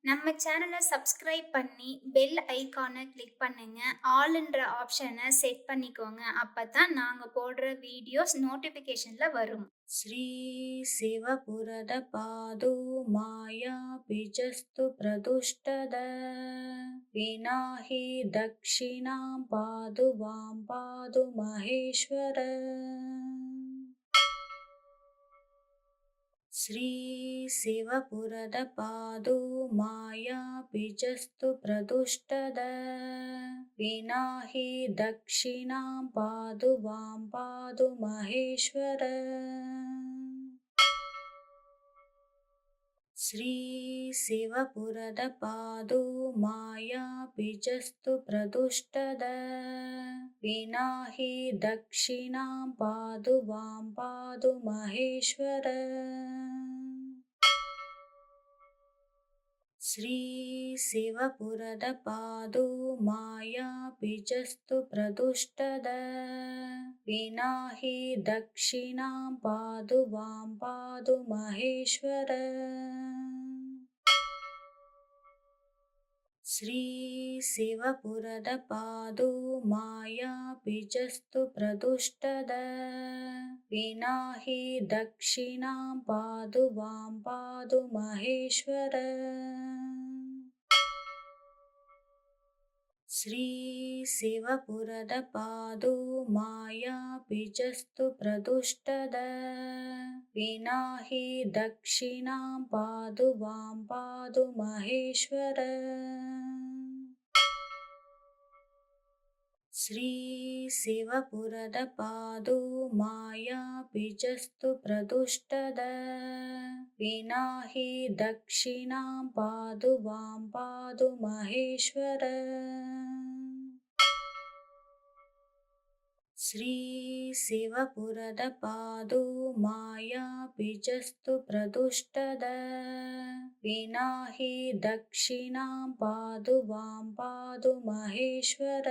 நம்ம சேனலை சப்ஸ்கிரைப் பண்ணி பெல் ஐகானை கிளிக் பண்ணுங்க. ஆல்ன்ற ஆப்ஷனை செட் பண்ணிக்கோங்க. அப்பதான் நாங்க போடுற வீடியோஸ் நோட்டிஃபிகேஷன்ல வரும். श्रीशिवपुरदपादो मायापिजस्तु प्रदुष्टद विनाहि दक्षिणां पादु वां पादु महेश्वर श्रीशिवपुरदपादो मायापिजस्तु प्रदुष्टद विनाहि दक्षिणां पादु वां पादु महेश्वर श्रीशिवपुरदपादो मायापिजस्तु प्रदुष्टद विनाहि दक्षिणां पादु वां पादु महेश्वर श्रीशिवपुरदपादो मायापिजस्तु प्रदुष्टद विनाहि दक्षिणां पादु वां पादु महेश्वर श्रीशिवपुरदपादो मायापिजस्तु प्रदुष्टद विनाहि दक्षिणां पादु वां पादु महेश्वर श्रीशिवपुरदपादो मायापिजस्तु प्रदुष्टद विनाहि दक्षिणां पादु वां पादु महेश्वर श्रीशिवपुरदपादो मायापिजस्तु प्रदुष्टद विनाहि दक्षिणां पादु वां पादु महेश्वर श्रीशिवपुरदपादो मायापिजस्तु प्रदुष्टद विनाहि दक्षिणां पादु वां पादु महेश्वर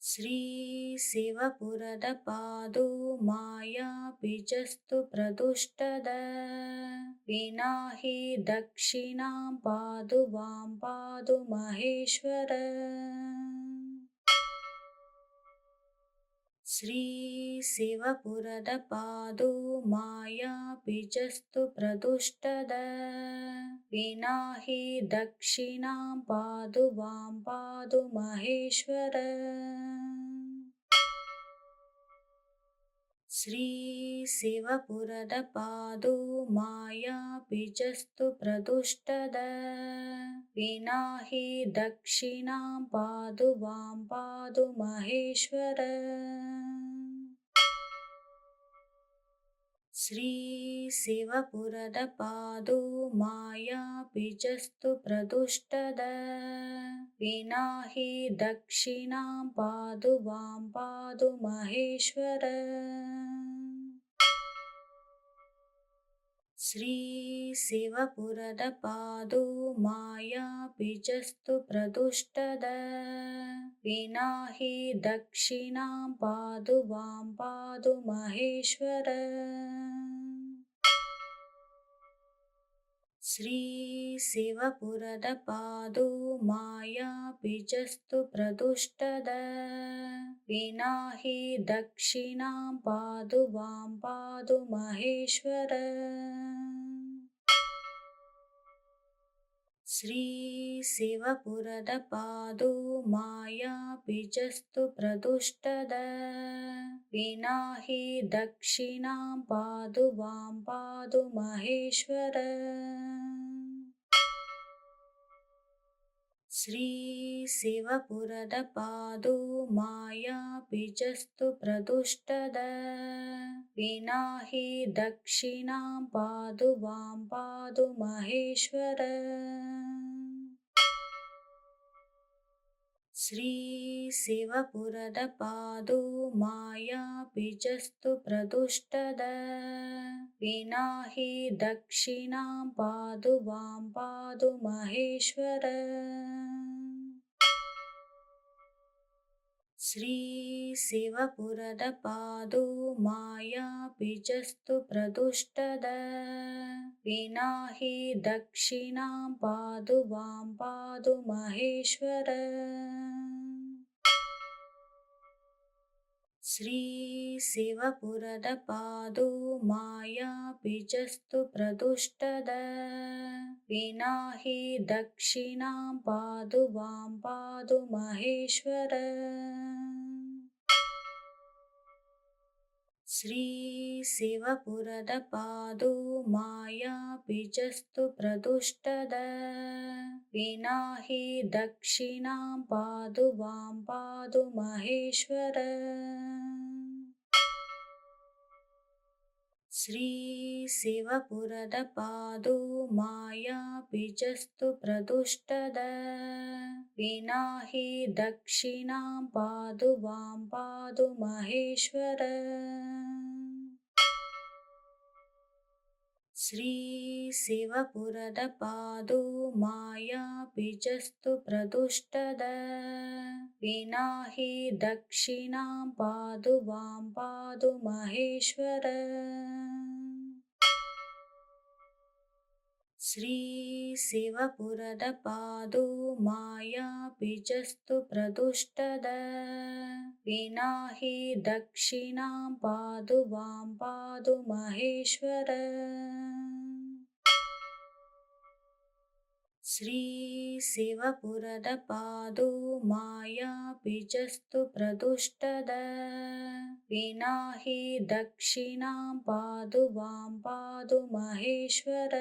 श्रीशिवपुरदपादो मायापिजस्तु प्रदुष्टद विनाहि दक्षिणां पादु वां पादु महेश्वर श्रीशिवपुरदपादो मायापिजस्तु प्रदुष्टद विनाहि दक्षिणां पादु वां पादु महेश्वर श्रीशिवपुरदपादो मायापिजस्तु प्रदुष्टद विनाहि दक्षिणां पादु वां पादु महेश्वर श्रीशिवपुरदपादो मायापिजस्तु प्रदुष्टद विनाहि दक्षिणां पादु वां पादु महेश्वर श्रीशिवपुरदपादो मायापिजस्तु प्रदुष्टद विनाहि दक्षिणां पादु वां पादु महेश्वर श्रीशिवपुरदपादो मायापिजस्तु प्रदुष्टद विनाहि दक्षिणां पादु वां पादु महेश्वर श्रीशिवपुरदपादो मायापिजस्तु प्रदुष्टद विनाहि दक्षिणां पादु वां पादु महेश्वर श्रीशिवपुरदपादो मायापिजस्तु प्रदुष्टद विनाहि दक्षिणां पादु वां पादु महेश्वर श्रीशिवपुरदपादो मायापिजस्तु प्रदुष्टद विनाहि दक्षिणां पादु वां पादु महेश्वर श्रीशिवपुरद पादो मायाबीजस्तु प्रदुष्टद विना हि दक्षिणां पादु वां पादु महेश्वर श्रीशिवपुरद पादो मायाबीजस्तु प्रदुष्टद विना हि दक्षिणां पादु वां पादु महेश्वर श्रीशिवपुरद पादो मायाबीजस्तु प्रदुष्टद विना हि दक्षिणां पादु वां पादु महेश्वर श्रीशिवपुरद पादो मायाबीजस्तु प्रदुष्टद विना हि दक्षिणां पादु वां पादु महेश्वर श्रीशिवपुरद पादो मायाबीजस्तु प्रदुष्टद विना हि दक्षिणां पादु वां पादु महेश्वर श्रीशिवपुरद पादो मायाबीजस्तु प्रदुष्टद विना हि दक्षिणां पादु वां पादु महेश्वर श्रीशिवपुरद पादो मायाबीजस्तु प्रदुष्टद विना हि दक्षिणां पादु वां पादु महेश्वर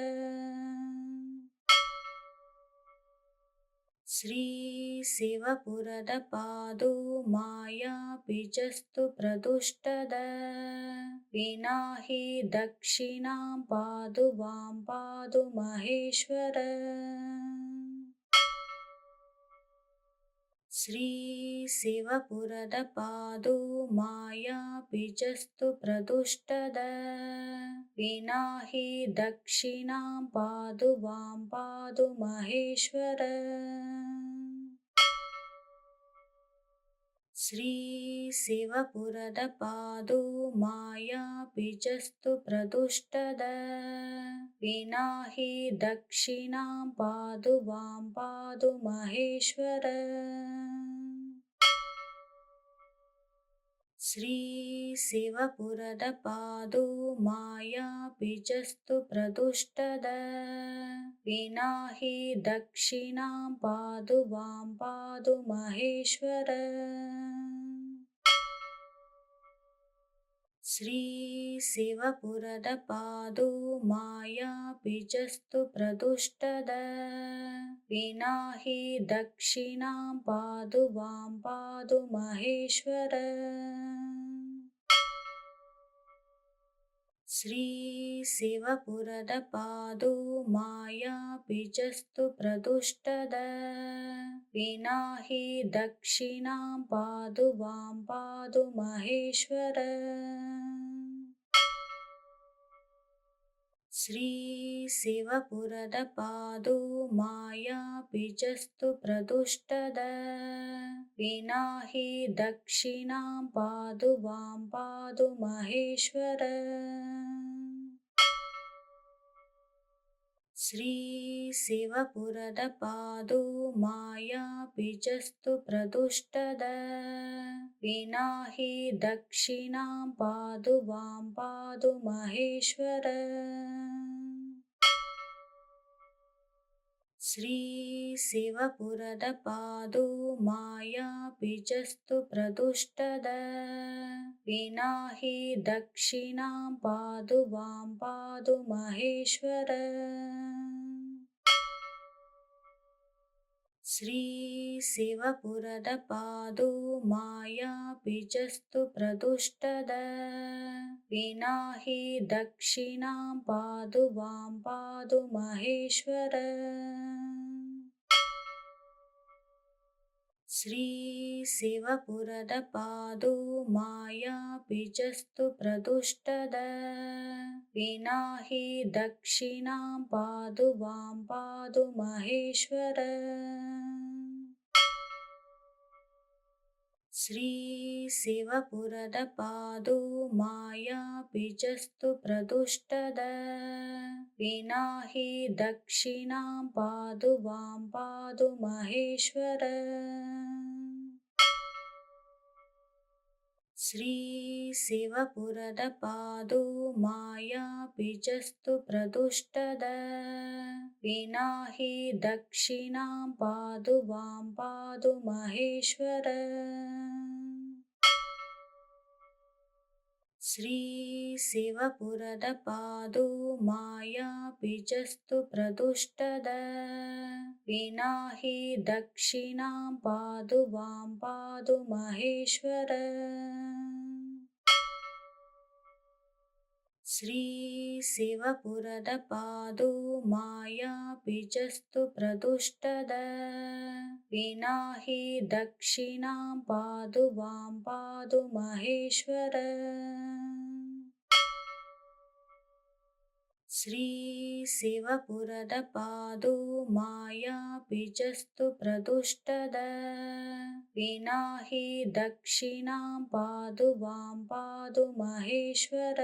श्रीशिवपुरद पादो मायाबीजस्तु प्रदुष्टद विना हि दक्षिणां पादु वां पादु महेश्वर श्रीशिवपुरद पादो मायाबीजस्तु प्रदुष्टद विना हि दक्षिणां पादु वां पादु महेश्वर श्रीशिवपुरद पादो मायाबीजस्तु प्रदुष्टद विना हि दक्षिणां पादु वां पादु महेश्वर श्रीशिवपुरद पादो मायाबीजस्तु प्रदुष्टद विना हि दक्षिणां पादु वां पादु महेश्वर श्रीशिवपुरद पादो मायाबीजस्तु प्रदुष्टद विना हि दक्षिणां पादु वां पादु महेश्वर श्रीशिवपुरद पादो मायाबीजस्तु प्रदुष्टद विना हि दक्षिणां पादु वां पादु महेश्वर श्रीशिवपुरद पादो मायाबीजस्तु प्रदुष्टद विना हि दक्षिणां पादु वां पादु महेश्वर श्रीशिवपुरद पादो मायाबीजस्तु प्रदुष्टद विना हि दक्षिणां पादु वां पादु महेश्वर श्रीशिवपुरद पादो मायाबीजस्तु प्रदुष्टद विना हि दक्षिणां पादु वां पादु महेश्वर श्रीशिवपुरद पादो मायाबीजस्तु प्रदुष्टद विना हि दक्षिणां पादु वां पादु महेश्वर श्रीशिवपुरद पादो मायाबीजस्तु प्रदुष्टद विना हि दक्षिणां पादु वां पादु महेश्वर श्रीशिवपुरद पादु मायापिजस्तु प्रदुष्टद विनाहि दक्षिणां पादु वां पादु महेश्वर श्रीशिवपुरद पादु मायापिजस्तु प्रदुष्टद विनाहि दक्षिणां पादु वां पादु महेश्वर श्रीशिवपुरद पादु मायापिजस्तु प्रदुष्टद विनाहि दक्षिणां पादु वां पादु महेश्वर श्रीशिवपुरद पादु मायापिजस्तु प्रदुष्टद विनाहि दक्षिणां पादु वां पादु महेश्वर श्रीशिवपुरद पादु मायापिजस्तु प्रदुष्टद विनाहि दक्षिणां पादु वां पादु महेश्वर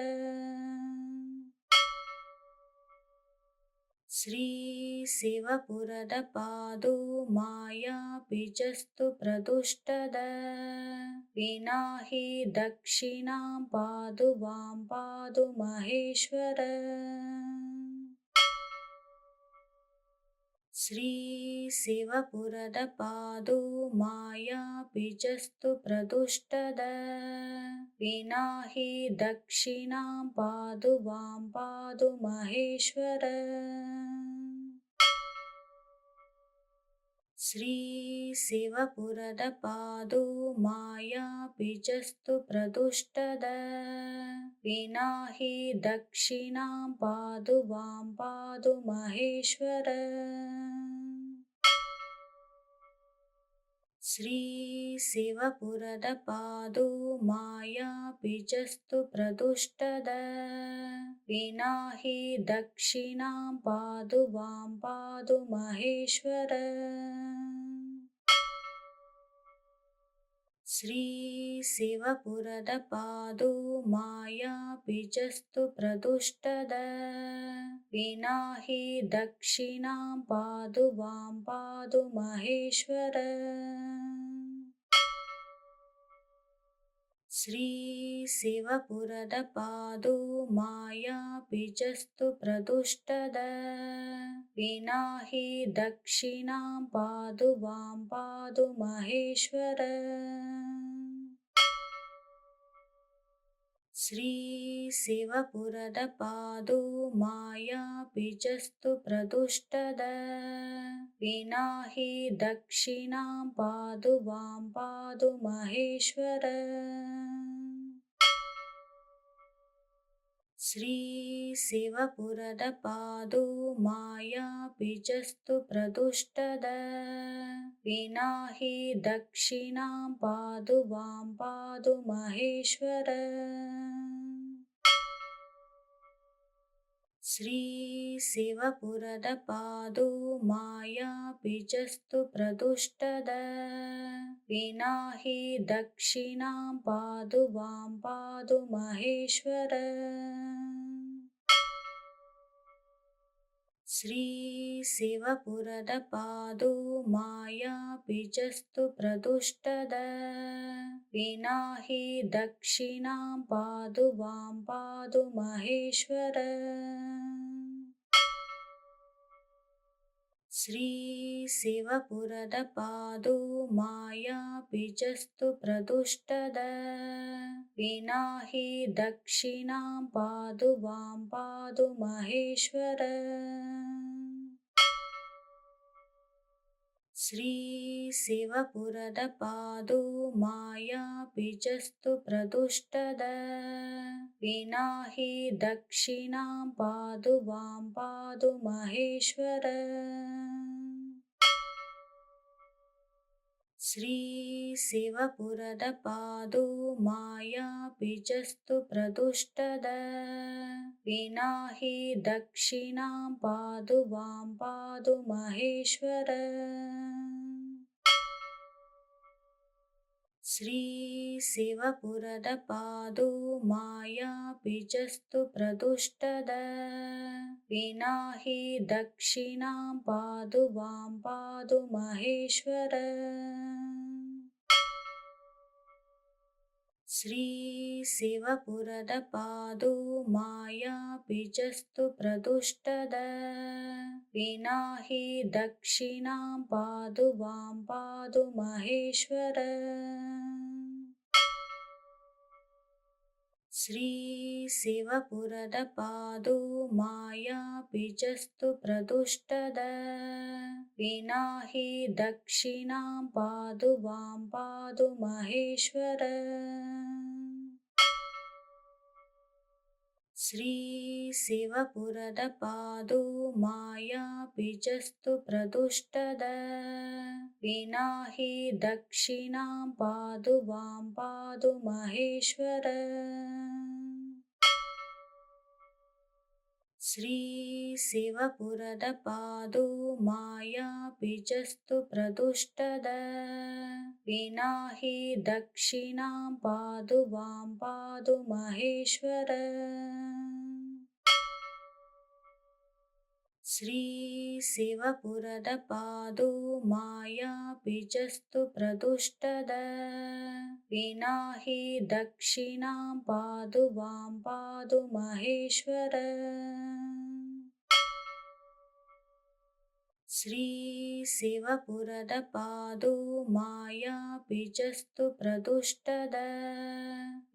श्रीशिवपुरद पादु मायापिजस्तु प्रदुष्टद विनाहि दक्षिणां पादु वां पादु महेश्वर श्रीशिवपुरद पादु मायापिजस्तु प्रदुष्टद विनाहि दक्षिणां पादु वां पादु महेश्वर श्रीशिवपुरद पादु मायापिजस्तु प्रदुष्टद विनाहि दक्षिणां पादु वां पादु महेश्वर श्रीशिवपुरद पादु मायापिजस्तु प्रदुष्टद विनाहि दक्षिणां पादु वां पादु महेश्वर श्रीशिवपुरद पादु मायापिजस्तु प्रदुष्टद विनाहि दक्षिणां पादु वां पादु महेश्वर श्रीशिवपुरद पादु मायापिजस्तु प्रदुष्टद विनाहि दक्षिणां पादु वां पादु महेश्वर श्रीशिवपुरद पादु मायापिजस्तु प्रदुष्टद विनाहि दक्षिणां पादु वां पादु महेश्वर श्रीशिवपुरद पादु मायापिजस्तु प्रदुष्टद विनाहि दक्षिणां पादु वां पादु महेश्वर श्रीशिवपुरद पादु मायापिजस्तु प्रदुष्टद विनाहि दक्षिणां पादु वां पादु महेश्वर श्रीशिवपुरद पादु मायापिजस्तु प्रदुष्टद विनाहि दक्षिणां पादु वां पादु महेश्वर श्रीशिवपुरद पादु मायापिजस्तु प्रदुष्टद विनाहि दक्षिणां पादु वां पादु महेश्वर श्रीशिवपुरद पादु मायापिजस्तु प्रदुष्टद विनाहि दक्षिणां पादु वां पादु महेश्वर श्रीशिवपुरद पादु मायापिजस्तु प्रदुष्टद विनाहि दक्षिणां पादु वां पादु महेश्वर श्रीशिवपुರದ पादो मायापिजस्तु प्रदुष्टद विना हि दक्षिणां पादु वां पादु महेश्वर श्रीशिवपुರದ पादो मायापिजस्तु प्रदुष्टद विना हि दक्षिणां पादु वां पादु महेश्वर श्रीशिवपुರದ पादो मायापिजस्तु प्रदुष्टद विना हि दक्षिणां पादु वां पादु महेश्वर श्रीशिवपुರದ पादो मायापिजस्तु प्रदुष्टद विना हि दक्षिणां पादु वां पादु महेश्वर श्रीशिवपुರದ पादो मायापिजस्तु प्रदुष्टद विना हि दक्षिणां पादु वां पादु महेश्वर श्रीशिवपुರದ पादो मायापिजस्तु प्रदुष्टद विना हि दक्षिणां पादु वां पादु महेश्वर श्रीशिवपुರದ पादो मायापिजस्तु प्रदुष्टद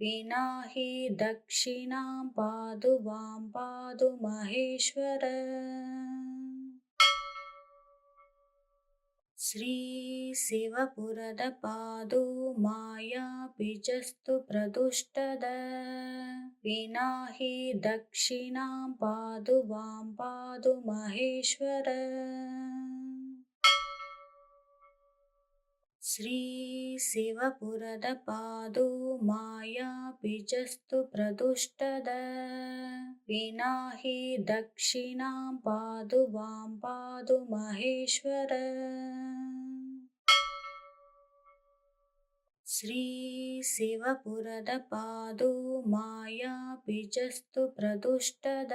विना हि दक्षिणां पादु वां पादु महेश्वर श्रीशिवपुರದ पादो मायापिजस्तु प्रदुष्टद विना हि दक्षिणां पादु वां पादु महेश्वर श्रीशिवपुರದ पादो मायापिजस्तु प्रदुष्टद विना हि दक्षिणां पादु वां पादु महेश्वर श्रीशिवपुರದ पादो मायापिजस्तु प्रदुष्टद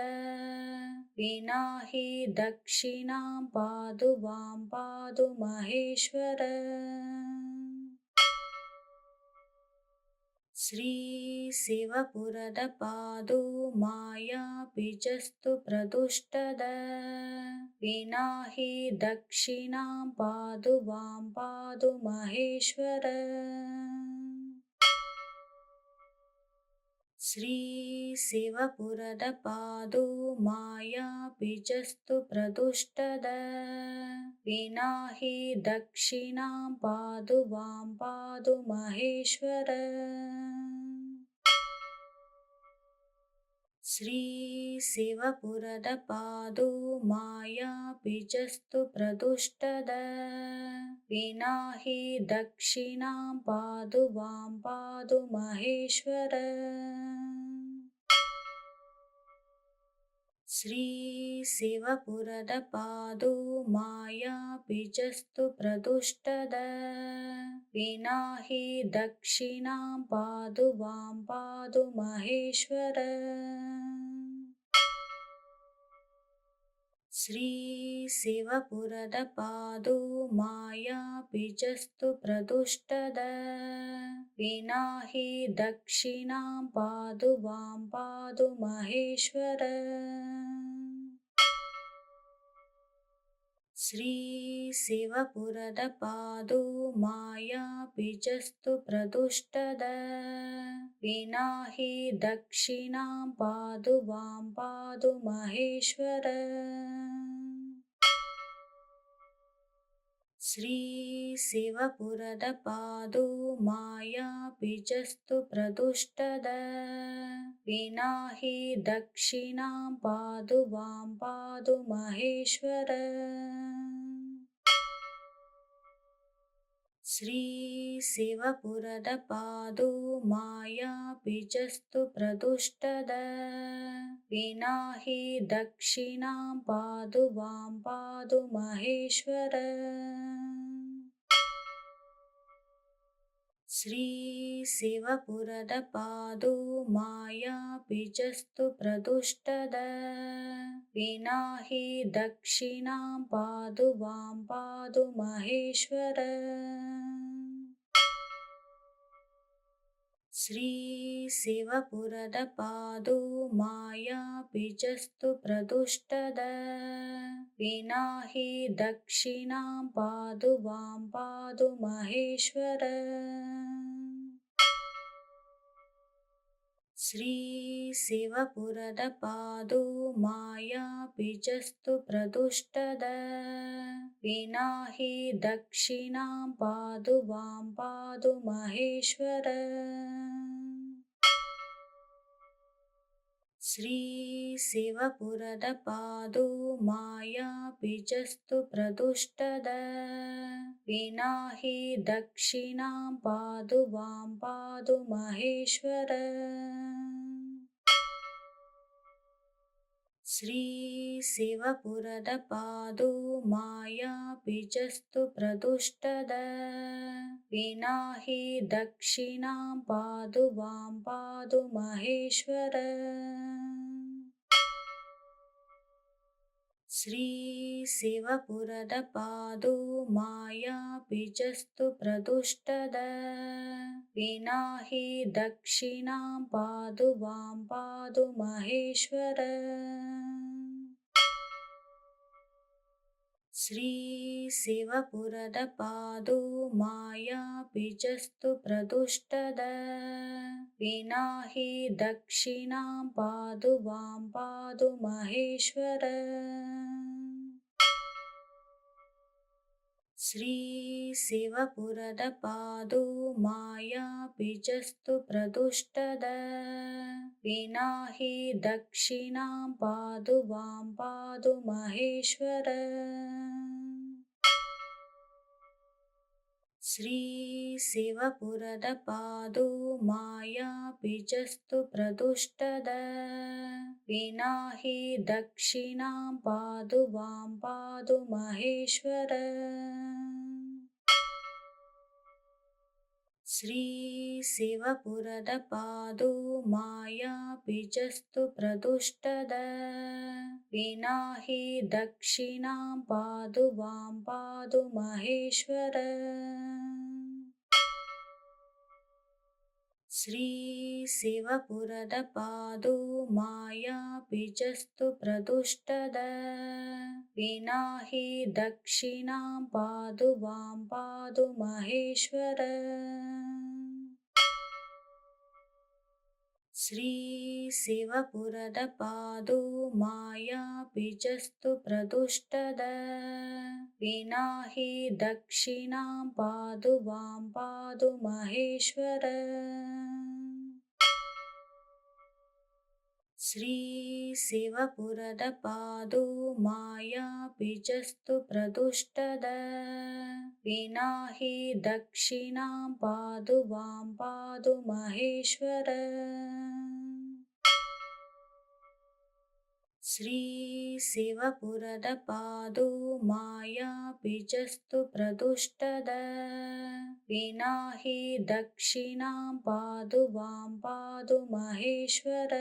विना हि दक्षिणां पादु वां पादु महेश्वर श्रीशिवपुರದ पादो मायापिजस्तु प्रदुष्टद विना हि दक्षिणां पादु वां पादु महेश्वर श्रीशिवपुರದ पादो मायापिजस्तु प्रदुष्टद विना हि दक्षिणां पादु वां पादु महेश्वर श्रीशिवपुರದ पादो मायापिजस्तु प्रदुष्टद विना हि दक्षिणां पादु वां पादु महेश्वर श्रीशिवपुರದ पादो मायापिजस्तु प्रदुष्टद विना हि दक्षिणां पादु वां पादु महेश्वर श्रीशिवपुರದ पादो मायापिजस्तु प्रदुष्टद विना हि दक्षिणां पादु वां पादु महेश्वर श्रीशिवपुರದ पादो मायापिजस्तु प्रदुष्टद विना हि दक्षिणां पादु वां पादु महेश्वर श्रीशिवपुರದ पादो मायापिजस्तु प्रदुष्टद विना हि दक्षिणां पादु वां पादु महेश्वर श्रीशिवपुರದ पादो मायापिजस्तु प्रदुष्टद विना हि दक्षिणां पादु वां पादु महेश्वर श्रीशिवपुरद पादो मायापिजस्तु प्रदुष्टद विनाहि दक्षिणां पादु वां पादु महेश्वर श्रीशिवपुरद पादो मायापिजस्तु प्रदुष्टद विनाहि दक्षिणां पादु वां पादु महेश्वर श्रीशिवपुरद पादो मायापिजस्तु प्रदुष्टद विनाहि दक्षिणां पादु वां पादु महेश्वर श्रीशिवपुरद पादो मायापिजस्तु प्रदुष्टद विनाहि दक्षिणां पादु वां पादु महेश्वर श्रीशिवपुरद पादो मायापिजस्तु प्रदुष्टद विनाहि दक्षिणां पादु वां पादु महेश्वर श्रीशिवपुरद पादो मायापिजस्तु प्रदुष्टद विनाहि दक्षिणां पादु वां पादु महेश्वर श्रीशिवपुरद पादो मायापिजस्तु प्रदुष्टद विनाहि दक्षिणां पादु वां पादु महेश्वर श्रीशिवपुरद पादो मायापिजस्तु प्रदुष्टद विनाहि दक्षिणां पादु वां पादु महेश्वर श्रीशिवपुरद पादो मायापिजस्तु प्रदुष्टद विनाहि दक्षिणां पादु वां पादु महेश्वर श्रीशिवपुरद पादो मायापिजस्तु प्रदुष्टद विनाहि दक्षिणां पादु वां पादु महेश्वर श्रीशिवपुरद पादो मायापिजस्तु प्रदुष्टद विनाहि दक्षिणां पादु वां पादु महेश्वर श्रीशिवपुरद पादो मायापिजस्तु प्रदुष्टद विनाहि दक्षिणां पादु वां पादु महेश्वर श्रीशिवपुरद पादो मायापिजस्तु प्रदुष्टद विनाहि दक्षिणां पादु वां पादु महेश्वर श्रीशिवपुरद पादो मायापिजस्तु प्रदुष्टद विनाहि दक्षिणां पादु वां पादु महेश्वर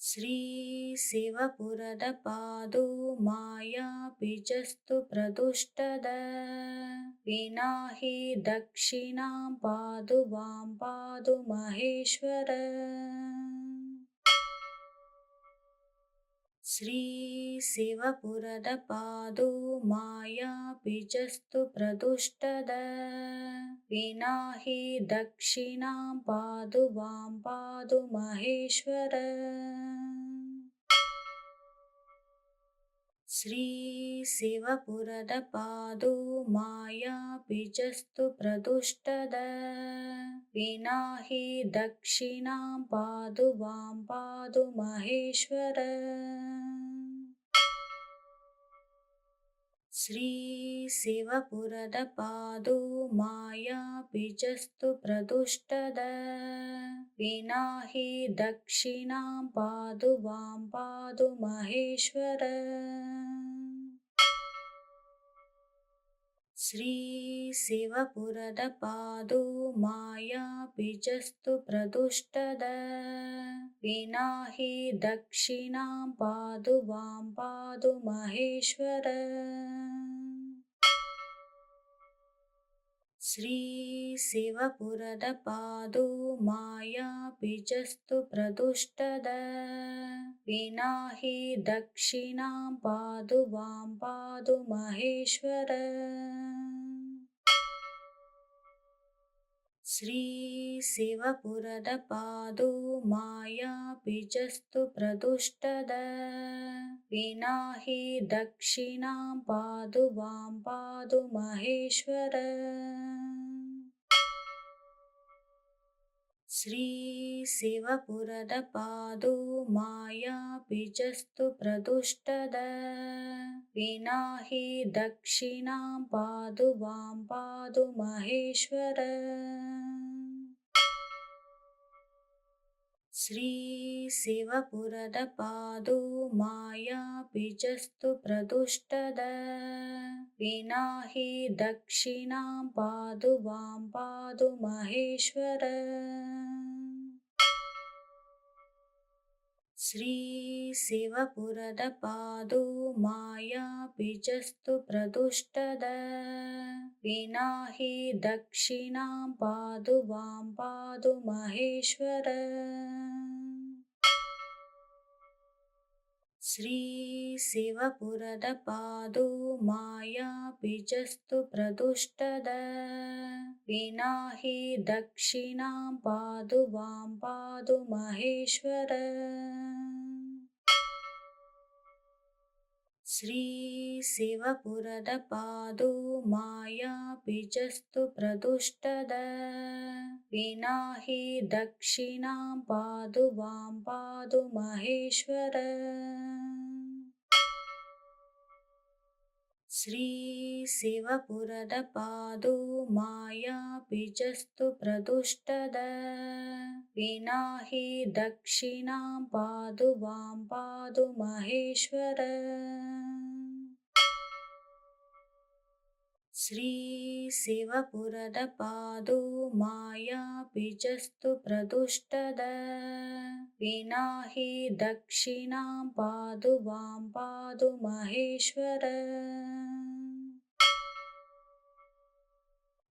श्रीशिवपुरद पादो मायापिजस्तु प्रदुष्टद विनाहि दक्षिणां पादु वां पादु महेश्वर श्रीशिवपुरद पादो मायापिजस्तु प्रदुष्टद विनाहि दक्षिणां पादु वां पादु महेश्वर श्रीशिवपुरद पादो मायापिजस्तु प्रदुष्टद विनाहि दक्षिणां पादु वां पादु महेश्वर श्रीशिवपुरद पादो मायापिजस्तु प्रदुष्टद विनाहि दक्षिणां पादु वां पादु महेश्वर श्रीशिवपुरद पादो मायाबीजस्तु प्रदुष्टद विना हि दक्षिणां पादु वां पादु महेश्वर श्रीशिवपुरद पादो मायाबीजस्तु प्रदुष्टद विना हि दक्षिणां पादु वां पादु महेश्वर श्रीशिवपुरद पादो मायाबीजस्तु प्रदुष्टद विना हि दक्षिणां पादु वां पादु महेश्वर श्रीशिवपुरद पादो मायाबीजस्तु प्रदुष्टद विना हि दक्षिणां पादु वां पादु महेश्वर श्रीशिवपुरद पादो मायाबीजस्तु प्रदुष्टद विना हि दक्षिणां पादु वां पादु महेश्वर श्रीशिवपुरद पादो मायाबीजस्तु प्रदुष्टद विना हि दक्षिणां पादु वां पादु महेश्वर श्रीशिवपुरद पादो मायाबीजस्तु प्रदुष्टद विना हि दक्षिणां पादु वां पादु महेश्वर श्रीशिवपुरद पादो मायाबीजस्तु प्रदुष्टद विना हि दक्षिणां पादु वां पादु महेश्वर श्रीशिवपुरद पादो मायाबीजस्तु प्रदुष्टद विना हि दक्षिणां पादु वां पादु महेश्वर श्रीशिवपुरद पादो मायाबीजस्तु प्रदुष्टद विना हि दक्षिणां पादु वां पादु महेश्वर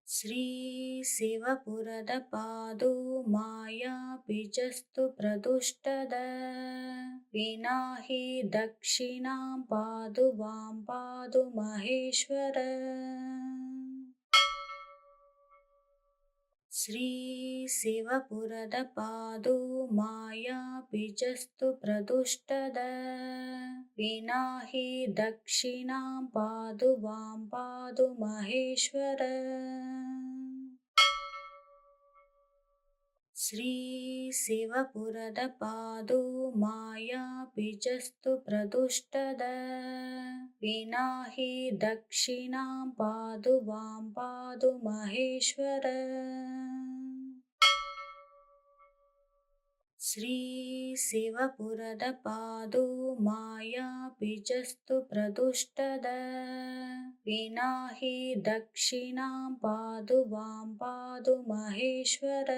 श्रीशिवपुरद पादो मायाबीजस्तु प्रदुष्टद विना हि दक्षिणां पादु वां पादु महेश्वर श्रीशिवपुरद पादो मायाबीजस्तु प्रदुष्टद विना हि दक्षिणां पादु वां पादु महेश्वर श्रीशिवपुरद पादो मायाबीजस्तु प्रदुष्टद विना हि दक्षिणां पादु वां पादु महेश्वर श्रीशिवपुरद पादो मायाबीजस्तु प्रदुष्टद विना हि दक्षिणां पादु वां पादु महेश्वर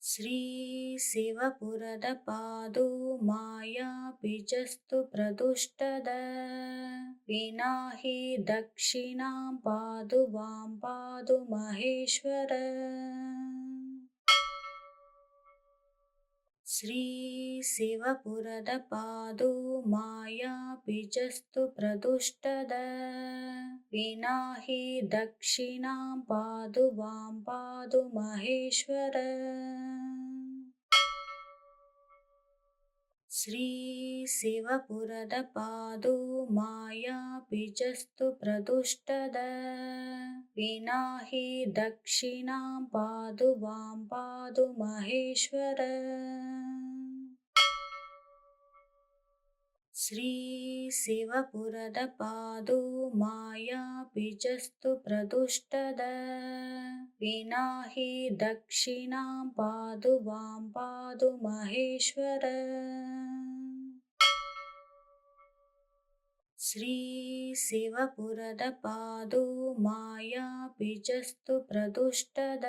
श्रीशिवपुरद पादो मायाबीजस्तु प्रदुष्टद विना हि दक्षिणां पादु वां पादु महेश्वर श्रीशिवपुरद पादो मायाबीजस्तु प्रदुष्टद विना हि दक्षिणां पादु वां पादु महेश्वर श्रीशिवपुरद पादो मायाबीजस्तु प्रदुष्टद विना हि दक्षिणां पादु वां पादु महेश्वर श्रीशिवपुरद पादो मायाबीजस्तु प्रदुष्टद विना हि दक्षिणां पादु वां पादु महेश्वर श्रीशिवपुರದ पादो मायापिजस्तु प्रदुष्टद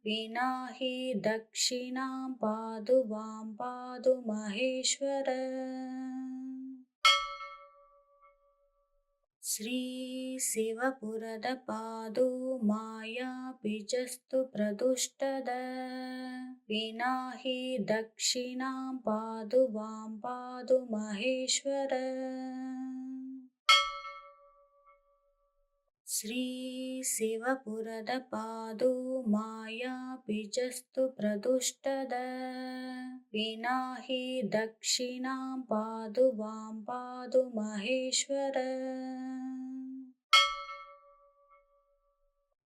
विना हि दक्षिणां पादु वां पादु महेश्वर श्रीशिवपुರದ पादो मायापिजस्तु प्रदुष्टद विना हि दक्षिणां पादु वां पादु महेश्वर श्रीशिवपुರದ पादो मायापिजस्तु प्रदुष्टद विना हि दक्षिणां पादु वां पादु महेश्वर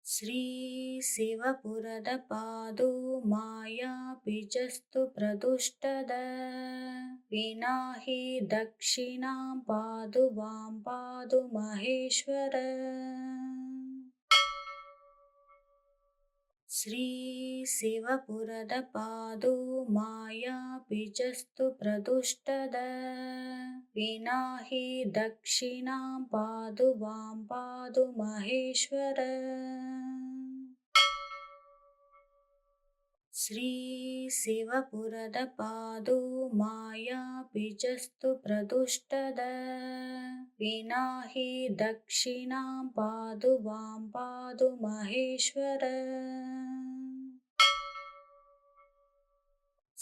श्रीशिवपुರದ पादो मायापिजस्तु प्रदुष्टद विना हि दक्षिणां पादु वां पादु महेश्वर श्रीशिवपुರದ पादो मायापिजस्तु प्रदुष्टद विना हि दक्षिणां पादु वां पादु महेश्वर श्रीशिवपुರದ पादो मायापिजस्तु प्रदुष्टद विना हि दक्षिणां पादु वां पादु महेश्वर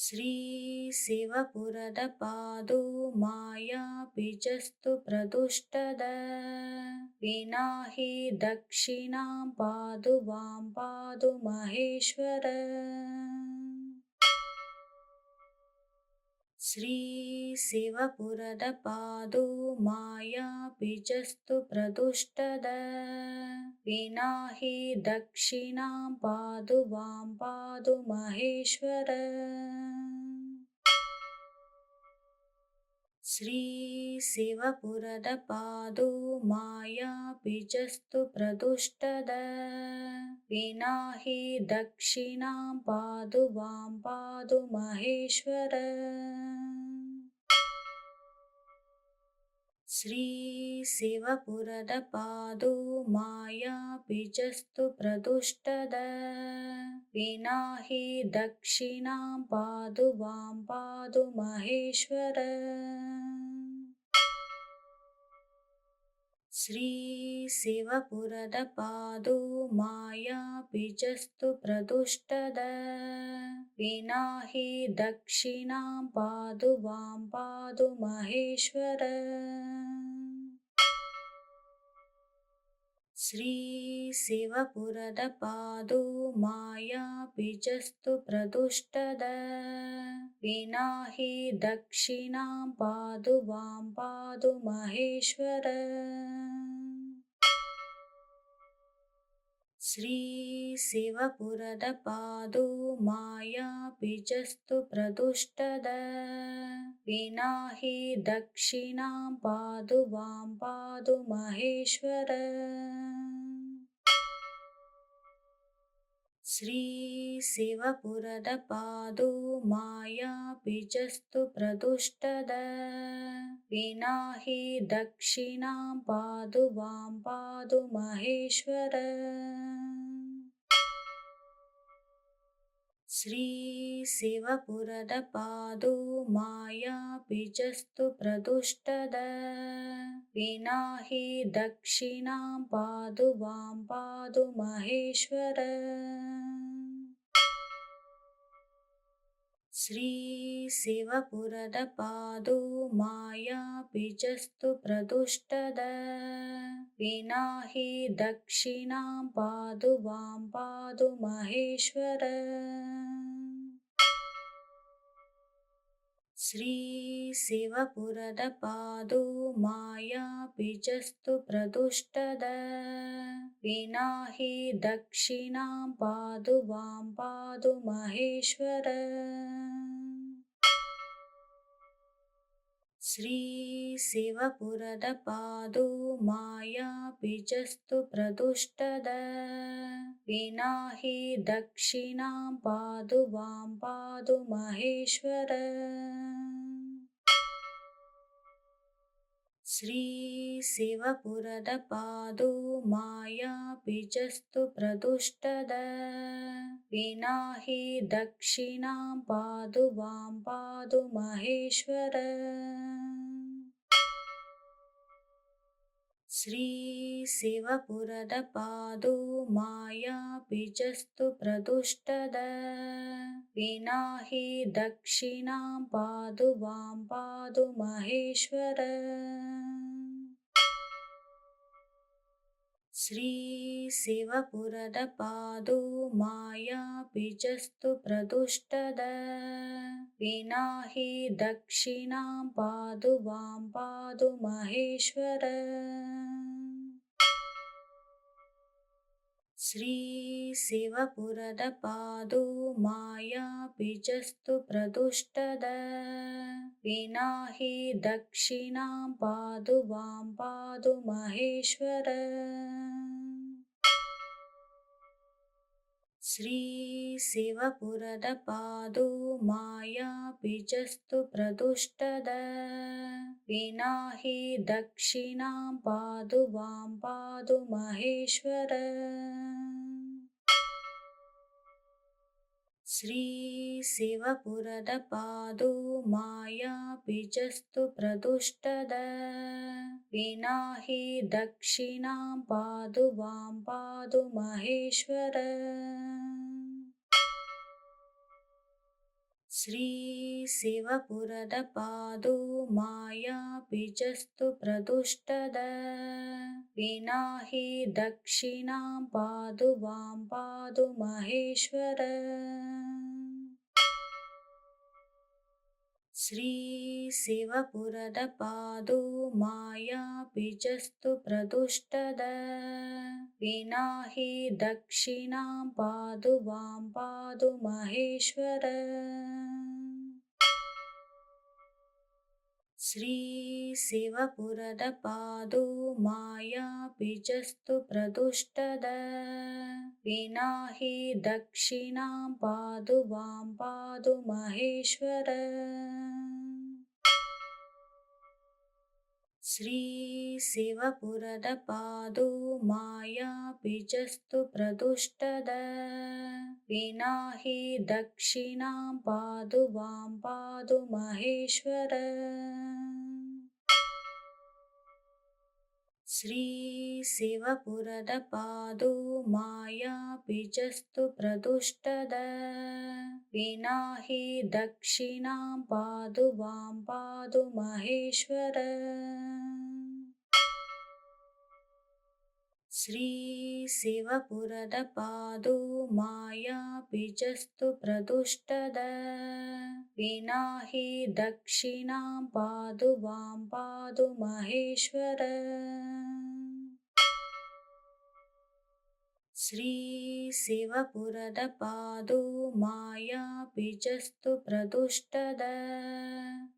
श्रीशिवपुರದ पादो मायापिजस्तु प्रदुष्टद विना हि दक्षिणां पादु वां पादु महेश्वर श्रीशिवपुರದ पादो मायापिजस्तु प्रदुष्टद विना हि दक्षिणां पादु वां पादु महेश्वर श्रीशिवपुರದ पादो मायापिजस्तु प्रदुष्टद विना हि दक्षिणां पादु वां पादु महेश्वर श्रीशिवपुರದ पादो मायापिजस्तु प्रदुष्टद विना हि दक्षिणां पादु वां पादु महेश्वर श्रीशिवपुರದ पादो मायापिजस्तु प्रदुष्टद विना हि दक्षिणां पादु वां पादु महेश्वर श्रीशिवपुರದ पादो मायापिजस्तु प्रदुष्टद विना हि दक्षिणां पादु वां पादु महेश्वर श्रीशिवपुರದ पादो मायापिजस्तु प्रदुष्टद विना हि दक्षिणां पादु वां पादु महेश्वर श्रीशिवपुರದ पादो मायापिजस्तु प्रदुष्टद विना हि दक्षिणां पादु वां पादु महेश्वर श्रीशिवपुರದ पादो मायापिजस्तु प्रदुष्टद विना हि दक्षिणां पादु वां पादु महेश्वर श्रीशिवपुರದ पादो मायापिजस्तु प्रदुष्टद विना हि दक्षिणां पादु वां पादु महेश्वर श्रीशिवपुರದ पादो मायापिजस्तु प्रदुष्टद विना हि दक्षिणां पादु वां पादु महेश्वर श्रीशिवपुರದ पादो मायापिजस्तु प्रदुष्टद विना हि दक्षिणां पादु वां पादु महेश्वर श्रीशिवपुरद पादो मायापिजस्तु प्रदुष्टद विना हि दक्षिणां पादु वां पादु महेश्वर श्रीशिवपुरद पादो मायापिजस्तु प्रदुष्टद विना हि दक्षिणां पादु वां पादु महेश्वर श्रीशिवपुरद पादो मायापिजस्तु प्रदुष्टद विना हि दक्षिणां पादु वां पादु महेश्वर श्रीशिवपुरद पादो मायापिजस्तु प्रदुष्टद विना हि दक्षिणां पादु वां पादु महेश्वर श्रीशिवपुरद पादो मायापिजस्तु प्रदुष्टद विना हि दक्षिणां पादु वां पादु महेश्वर श्रीशिवपुरद पादो मायापिजस्तु प्रदुष्टद विना हि दक्षिणां पादु वां पादु महेश्वर श्रीशिवपुरद पादो मायापिजस्तु प्रदुष्टद विना हि दक्षिणां पादु वां पादु महेश्वर श्रीशिवपुरद पादो मायापिजस्तु प्रदुष्टद विना हि दक्षिणां पादु वां पादु महेश्वर श्रीशिवपुरद पादो मायापिजस्तु प्रदुष्टद विना हि दक्षिणां पादु वां पादु महेश्वर श्रीशिवपुरद पादो मायापिजस्तु प्रदुष्टद विना हि दक्षिणां पादु वां पादु महेश्वर श्रीशिवपुरद पादो मायापिजस्तु प्रदुष्टद विना हि दक्षिणां पादु वां पादु महेश्वर श्रीशिवपुरद पादो मायापिजस्तु प्रदुष्टद विना हि दक्षिणां पादु वां पादु महेश्वर श्रीशिवपुरद पादो मायापिजस्तु प्रदुष्टद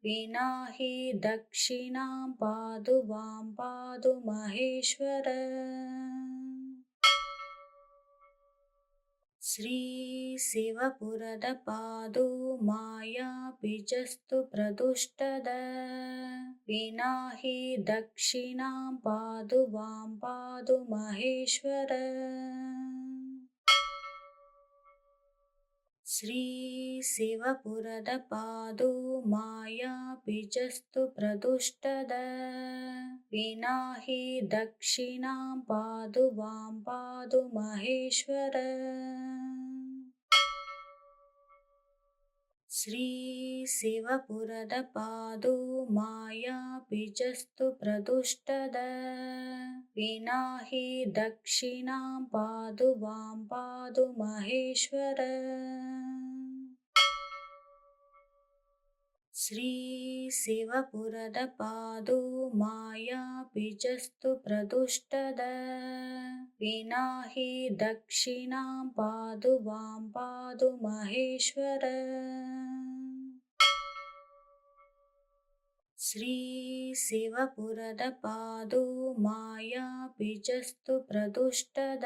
विना हि दक्षिणां पादु वां पादु महेश्वर श्रीशिवपुरद पादो मायापिजस्तु प्रदुष्टद विना हि दक्षिणां पादु वां पादु महेश्वर श्रीशिवपुरद पादो मायापिजस्तु प्रदुष्टद विना हि दक्षिणां पादु वां पादु महेश्वर श्रीशिवपुरद पादो मायापिजस्तु प्रदुष्टद विना हि दक्षिणां पादु वां पादु महेश्वर श्रीशिवपुरद पादो मायापिजस्तु प्रदुष्टद विना हि दक्षिणां पादु वां पादु महेश्वर श्रीशिवपुरद पादो मायापिजस्तु प्रदुष्टद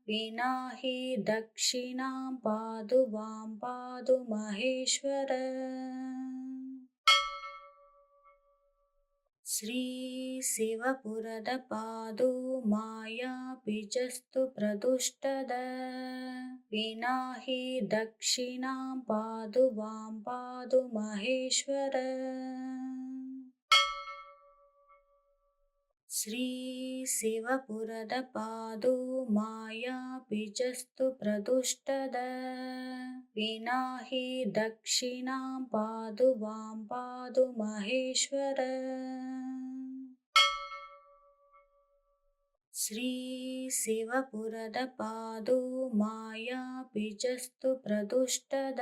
विना हि दक्षिणां पादु वां पादु महेश्वर श्रीशिवपुरद पादो मायाबीजस्तु प्रदुष्टद विनाहि दक्षिणां पादु वां पादु महेश्वर श्रीशिवपुरद पादो मायाबीजस्तु प्रदुष्टद विनाहि दक्षिणां पादु वां पादु महेश्वर श्रीशिवपुरद पादो मायाबीजस्तु प्रदुष्टद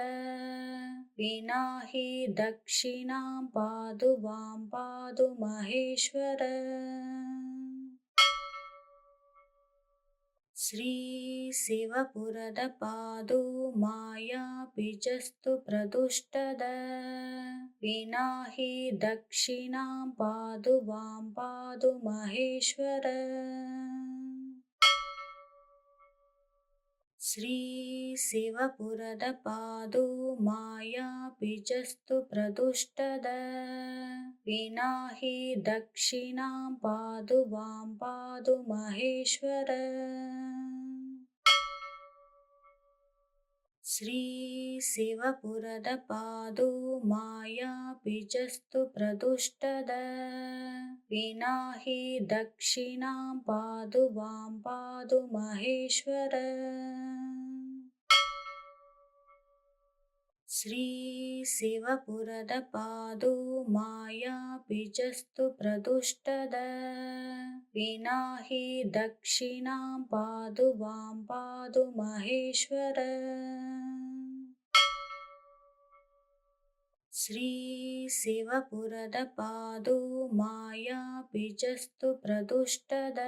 विनाहि दक्षिणां पादु वां पादु महेश्वर श्रीशिवपुरद पादो मायाबीजस्तु प्रदुष्टद विनाहि दक्षिणां पादु वां पादु महेश्वर श्रीशिवपुरद पादो मायाबीजस्तु प्रदुष्टद विनाहि दक्षिणां पादु वां पादु महेश्वर श्रीशिवपुरद पादो मायाबीजस्तु प्रदुष्टद विनाहि दक्षिणां पादु वां पादु महेश्वर श्रीशिवपुरद पादो मायाबीजस्तु प्रदुष्टद विनाहि दक्षिणां पादु वां पादु महेश्वर श्रीशिवपुरद पादो मायाबीजस्तु प्रदुष्टद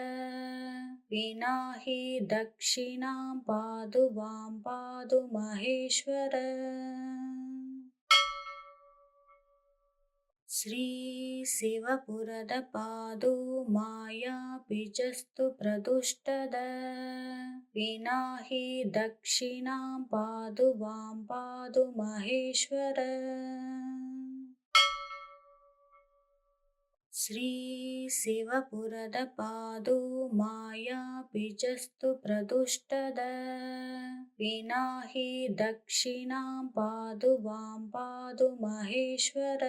विनाहि दक्षिणां पादु वां पादु महेश्वर श्रीशिवपुरद पादो मायाबीजस्तु प्रदुष्टद विनाहि दक्षिणां पादु वां पादु महेश्वर श्रीशिवपुरद पादो मायाबीजस्तु प्रदुष्टद विनाहि दक्षिणां पादु वां पादु महेश्वर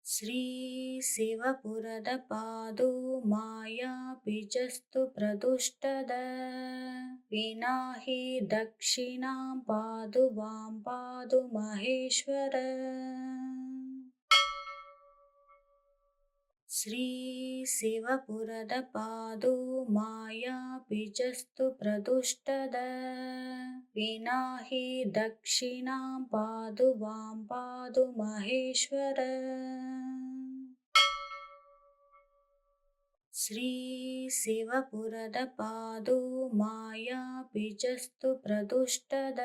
श्रीशिवपुरद पादो मायाबीजस्तु प्रदुष्टद विनाहि दक्षिणां पादु वां पादु महेश्वर श्रीशिवपुरद पादो मायाबीजस्तु प्रदुष्टद विनाहि दक्षिणां पादु वां पादु महेश्वर श्रीशिवपुरद पादो मायाबीजस्तु प्रदुष्टद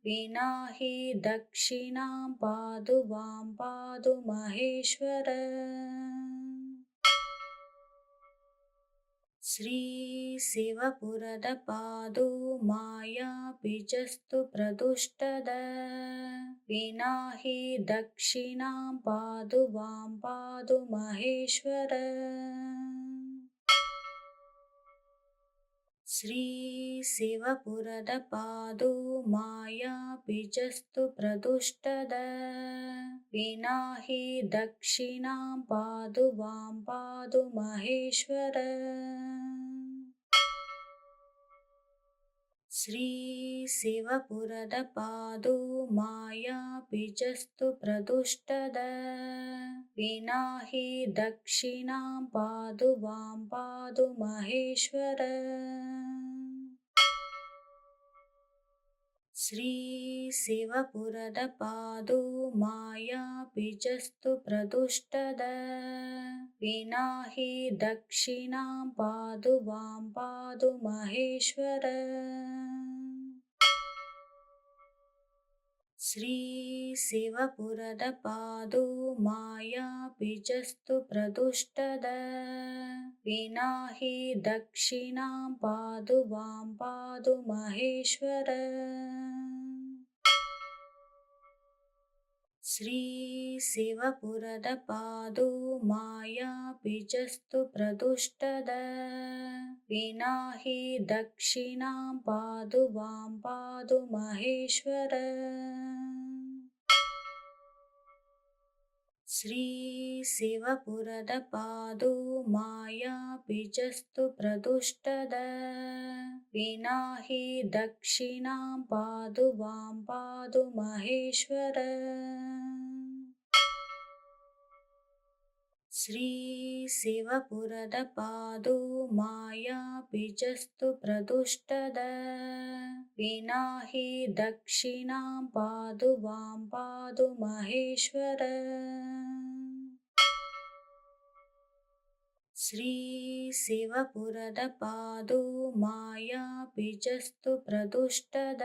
विनाहि दक्षिणां पादु वां पादु महेश्वर श्रीशिवपुरद पादो मायाबीजस्तु प्रदुष्टद विनाहि दक्षिणां पादु वां पादु महेश्वर श्रीशिवपुरद पादो मायाबीजस्तु प्रदुष्टद विनाहि दक्षिणां पादु वां पादु महेश्वर श्रीशिवपुरद पादो मायाबीजस्तु प्रदुष्टद विनाहि दक्षिणां पादु वां पादु महेश्वर श्रीशिवपुरद पादो मायाबीजस्तु प्रदुष्टद विनाहि दक्षिणां पादु वां पादु महेश्वर श्रीशिवपुरद पादो मायाबीजस्तु प्रदुष्टद विनाहि दक्षिणां पादु वां पादु महेश्वर श्रीशिवपुರದ पादो मायापिचस्तु प्रदुष्टद विना हि दक्षिणां पादु वां पादु महेश्वर श्रीशिवपुರದ पादो मायापिचस्तु प्रदुष्टद विना हि दक्षिणां पादु वां पादु महेश्वर श्रीशिवपुರದ पादो मायापिचस्तु प्रदुष्टद विना हि दक्षिणां पादु वां पादु महेश्वर श्रीशिवपुರದ पादो मायापिचस्तु प्रदुष्टद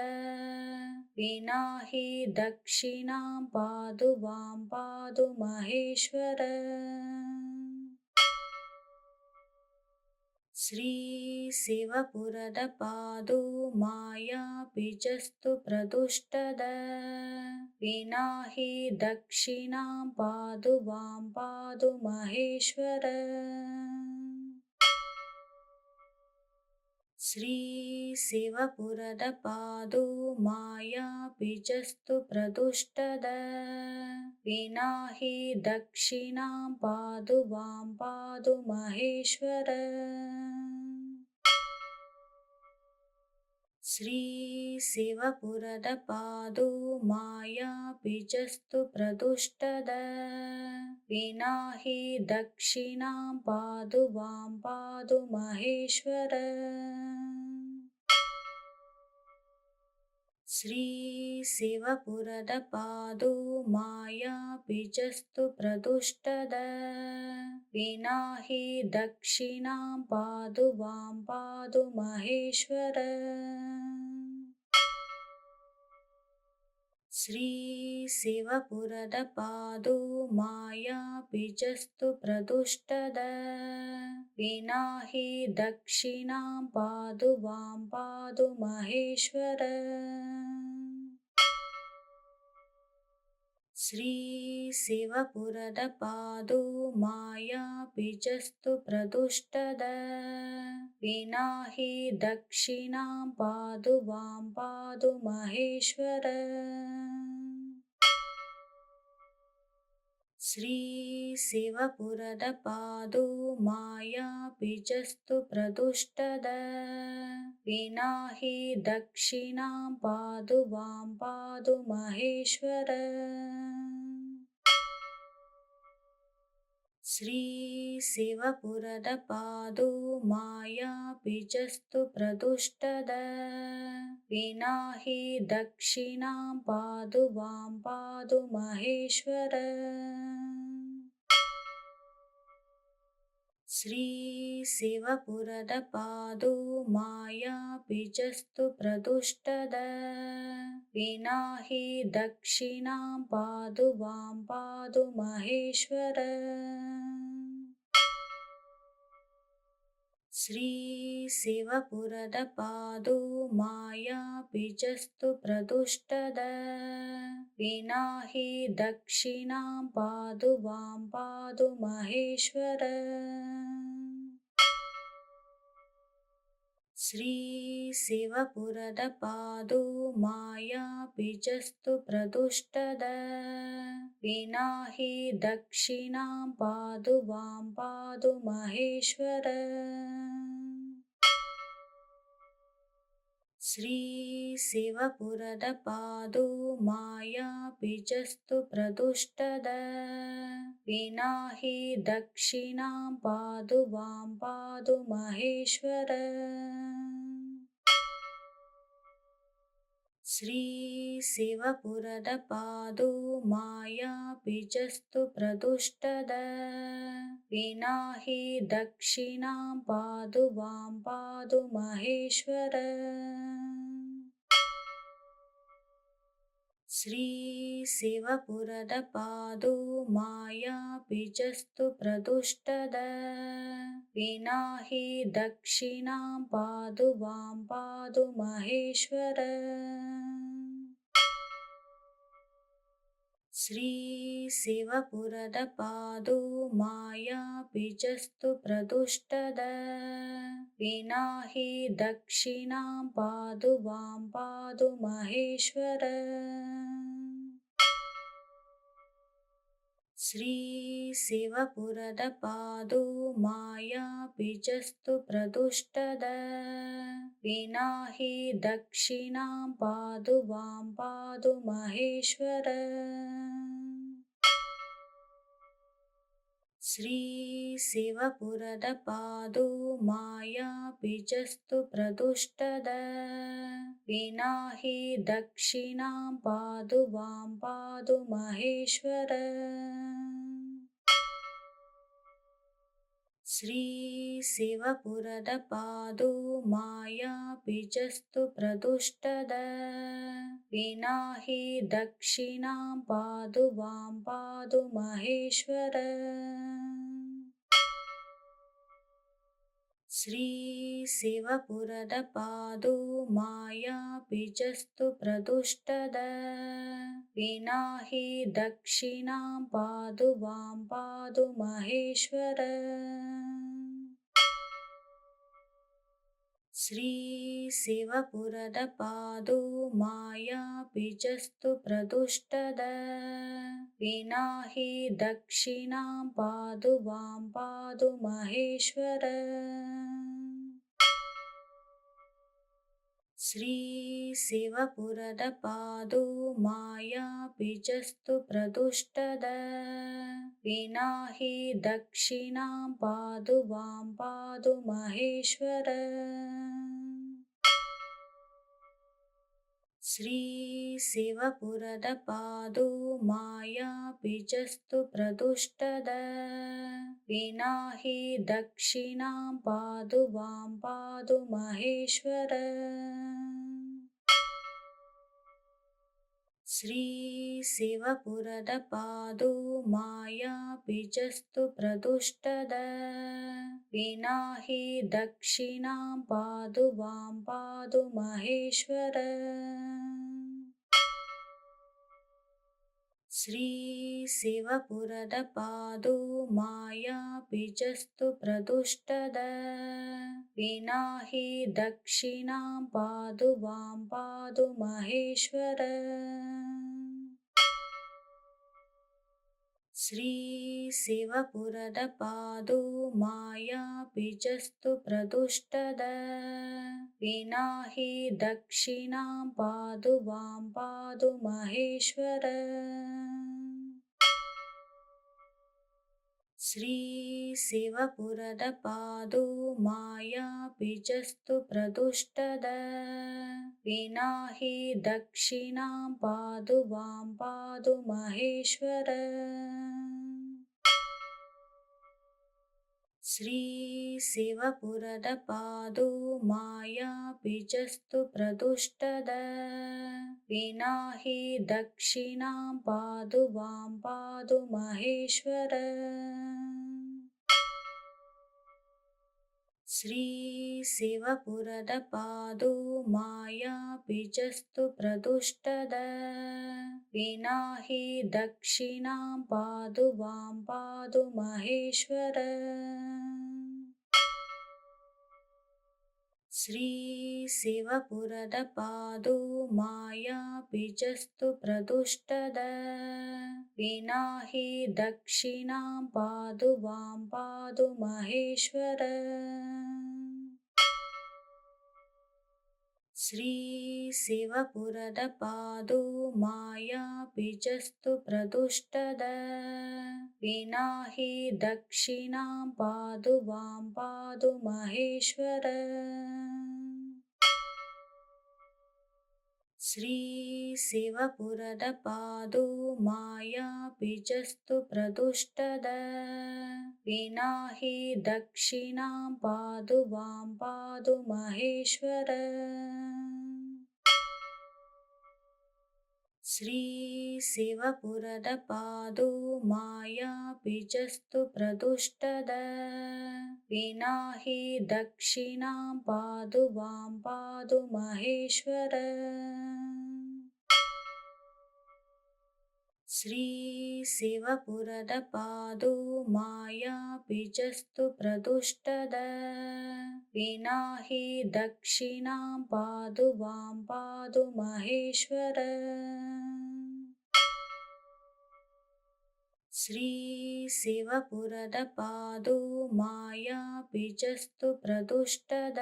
विना हि दक्षिणां पादु वां पादु महेश्वर श्रीशिवपुರದ पादो मायापिचस्तु प्रदुष्टद विना हि दक्षिणां पादु वां पादु महेश्वर श्रीशिवपुರದ पादो मायापिचस्तु प्रदुष्टद विना हि दक्षिणां पादु वां पादु महेश्वर श्रीशिवपुರದ पादो मायापिचस्तु प्रदुष्टद विना हि दक्षिणां पादु वां पादु महेश्वर श्रीशिवपुರದ पादो मायापिचस्तु प्रदुष्टद विना हि दक्षिणां पादु वां पादु महेश्वर श्रीशिवपुರದ पादो मायापिचस्तु प्रदुष्टद विना हि दक्षिणां पादु वां पादु महेश्वर श्रीशिवपुರದ पादो मायापिचस्तु प्रदुष्टद विना हि दक्षिणां पादु वां पादु महेश्वर श्रीशिवपुರದ पादो मायापिचस्तु प्रदुष्टद विना हि दक्षिणां पादु वां पादु महेश्वर श्रीशिवपुರದ पादो मायापिचस्तु प्रदुष्टद विना हि दक्षिणां पादु वां पादु महेश्वर श्रीशिवपुರದ पादो मायापिचस्तु प्रदुष्टद विना हि दक्षिणां पादु वां पादु महेश्वर श्रीशिवपुರದ पादो मायापिचस्तु प्रदुष्टद विना हि दक्षिणां पादु वां पादु महेश्वर श्रीशिवपुರದ पादो मायापिचस्तु प्रदुष्टद विना हि दक्षिणां पादु वां पादु महेश्वर श्रीशिवपुರದ पादो मायापिचस्तु प्रदुष्टद विना हि दक्षिणां पादु वां पादु महेश्वर श्रीशिवपुರದ पादो मायापिचस्तु प्रदुष्टद विना हि दक्षिणां पादु वां पादु महेश्वर श्रीशिवपुರದ पादो मायापिचस्तु प्रदुष्टद विना हि दक्षिणां पादु वां पादु महेश्वर श्रीशिवपुरद पादो मायापिजस्तु प्रदुष्टद विनाहि दक्षिणां पादु वां पादु महेश्वर श्रीशिवपुरद पादो मायापिजस्तु प्रदुष्टद विनाहि दक्षिणां पादु वां पादु महेश्वर श्रीशिवपुरद पादो मायापिजस्तु प्रदुष्टद विनाहि दक्षिणां पादु वां पादु महेश्वर श्रीशिवपुरद पादो मायापिजस्तु प्रदुष्टद विनाहि दक्षिणां पादु वां पादु महेश्वर श्रीशिवपुरद पादो मायापिजस्तु प्रदुष्टद विनाहि दक्षिणां पादु वां पादु महेश्वर श्रीशिवपुरद पादो मायापिजस्तु प्रदुष्टद विनाहि दक्षिणां पादु वां पादु महेश्वर श्रीशिवपुरद पादो मायापिजस्तु प्रदुष्टद विनाहि दक्षिणां पादु वां पादु महेश्वर श्रीशिवपुरद पादो मायापिजस्तु प्रदुष्टद विनाहि दक्षिणां पादु वां पादु महेश्वर श्रीशिवपुरद पादो मायापिजस्तु प्रदुष्टद विनाहि दक्षिणां पादु वां पादु महेश्वर श्रीशिवपुरद पादो मायापिजस्तु प्रदुष्टद विनाहि दक्षिणां पादु वां पादु महेश्वर श्रीशिवपुरद पादो मायापिजस्तु प्रदुष्टद विनाहि दक्षिणां पादु वां पादु महेश्वर श्रीशिवपुरद पादो मायापिजस्तु प्रदुष्टद विनाहि दक्षिणां पादु वां पादु महेश्वर श्रीशिवपुरद पादो मायापिजस्तु प्रदुष्टद विनाहि दक्षिणां पादु वां पादु महेश्वर श्रीशिवपुरद पादो मायापिजस्तु प्रदुष्टद विनाहि दक्षिणां पादु वां पादु महेश्वर श्रीशिवपुरद पादो मायापिजस्तु प्रदुष्टद विनाहि दक्षिणां पादु वां पादु महेश्वर श्रीशिवपुरद पादो मायापिजस्तु प्रदुष्टद विनाहि दक्षिणां पादु वां पादु महेश्वर श्रीशिवपुरद पादो मायापिजस्तु प्रदुष्टद विनाहि दक्षिणां पादु वां पादु महेश्वर श्रीशिवपुरद पादो मायापिजस्तु प्रदुष्टद विनाहि दक्षिणां पादु वां पादु महेश्वर श्रीशिवपुरद पादो मायापिजस्तु प्रदुष्टद विना हि दक्षिणां पादु वां पादु महेश्वर श्रीशिवपुरद पादो मायापिजस्तु प्रदुष्टद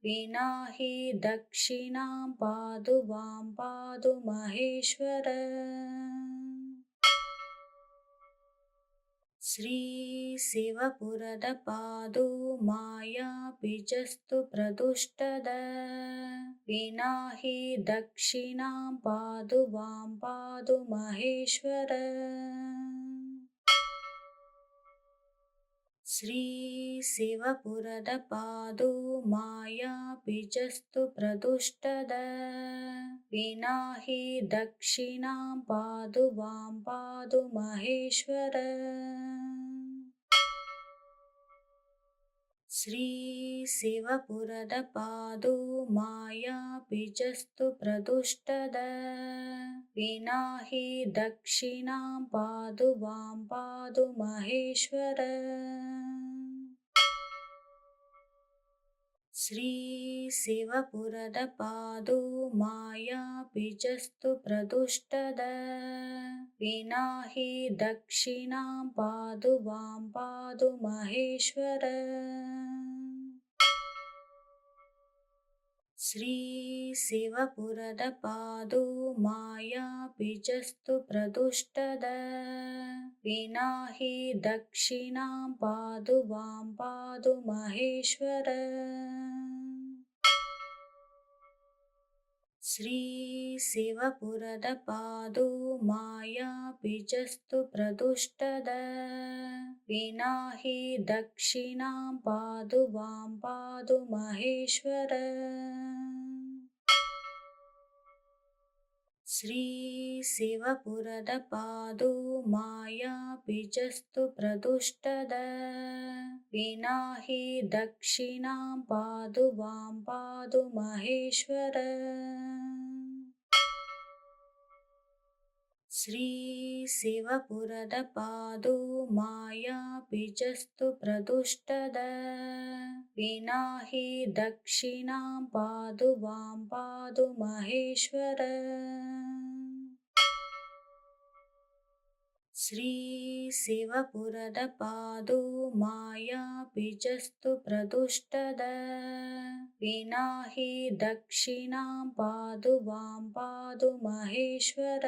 विना हि दक्षिणां पादु वां पादु महेश्वर श्रीशिवपुरद पादो मायापिजस्तु प्रदुष्टद विना हि दक्षिणां पादु वां पादु महेश्वर श्रीशिवपुरद पादो मायापिजस्तु प्रदुष्टद विना हि दक्षिणां पादु वां पादु महेश्वर श्रीशिवपुरद पादो मायापिजस्तु प्रदुष्टद विना हि दक्षिणां पादु वां पादु महेश्वर श्रीशिवपुरद पादो मायापिजस्तु प्रदुष्टद विना हि दक्षिणां पादु वां पादु महेश्वर श्रीशिवपुरद पादो मायापिजस्तु प्रदुष्टद विना हि दक्षिणां पादु वां पादु महेश्वर श्रीशिवपुरद पादो मायापिजस्तु प्रदुष्टद विना हि दक्षिणां पादु वां पादु महेश्वर श्रीशिवपुरद पादो मायापिजस्तु प्रदुष्टद विना हि दक्षिणां पादु वां पादु महेश्वर श्रीशिवपुरद पादो मायापिजस्तु प्रदुष्टद विना हि दक्षिणां पादु वां पादु महेश्वर श्रीशिवपुरद पादो मायापिजस्तु प्रदुष्टद विना हि दक्षिणां पादु वां पादु महेश्वर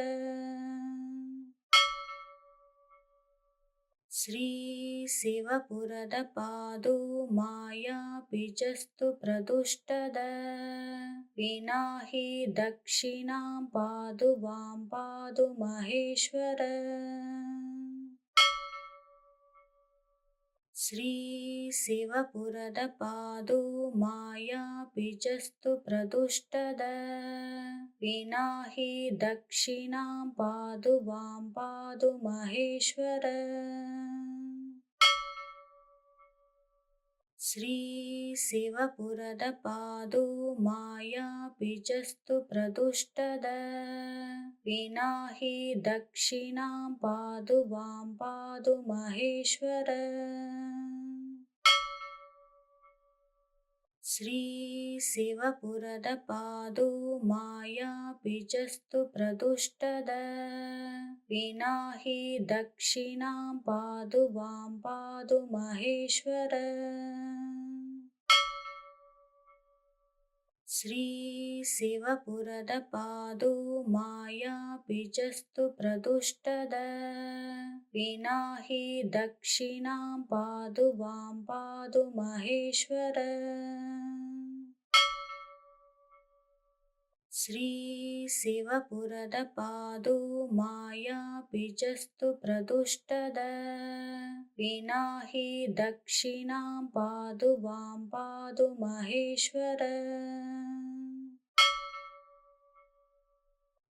श्रीशिवपुरद पादो मायापिजस्तु प्रदुष्टद विना हि दक्षिणां पादु वां पादु महेश्वर श्रीशिवपुरद पादो मायापिजस्तु प्रदुष्टद विना हि दक्षिणां पादु वां पादु महेश्वर श्रीशिवपुरद पादो मायापिजस्तु प्रदुष्टद विना हि दक्षिणां पादु वां पादु महेश्वर श्रीशिवपुरद पादो मायापिजस्तु प्रदुष्टद विना हि दक्षिणां पादु वां पादु महेश्वर श्रीशिवपुरद पादो मायापिजस्तु प्रदुष्टद विना हि दक्षिणां पादु वां पादु महेश्वर श्रीशिवपुरद पादो मायापिजस्तु प्रदुष्टद विना हि दक्षिणां पादु वां पादु महेश्वर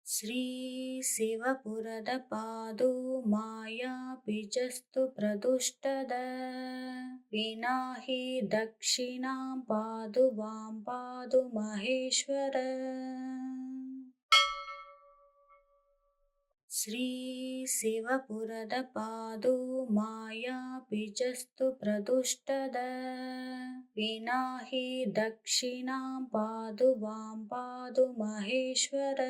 श्रीशिवपुरद पादो मायापिजस्तु प्रदुष्टद विना हि दक्षिणां पादु वां पादु महेश्वर श्रीशिवपुरद पादु मायाबीजस्तु प्रदुष्टद विनाहि दक्षिणां पादु वां पादु महेश्वर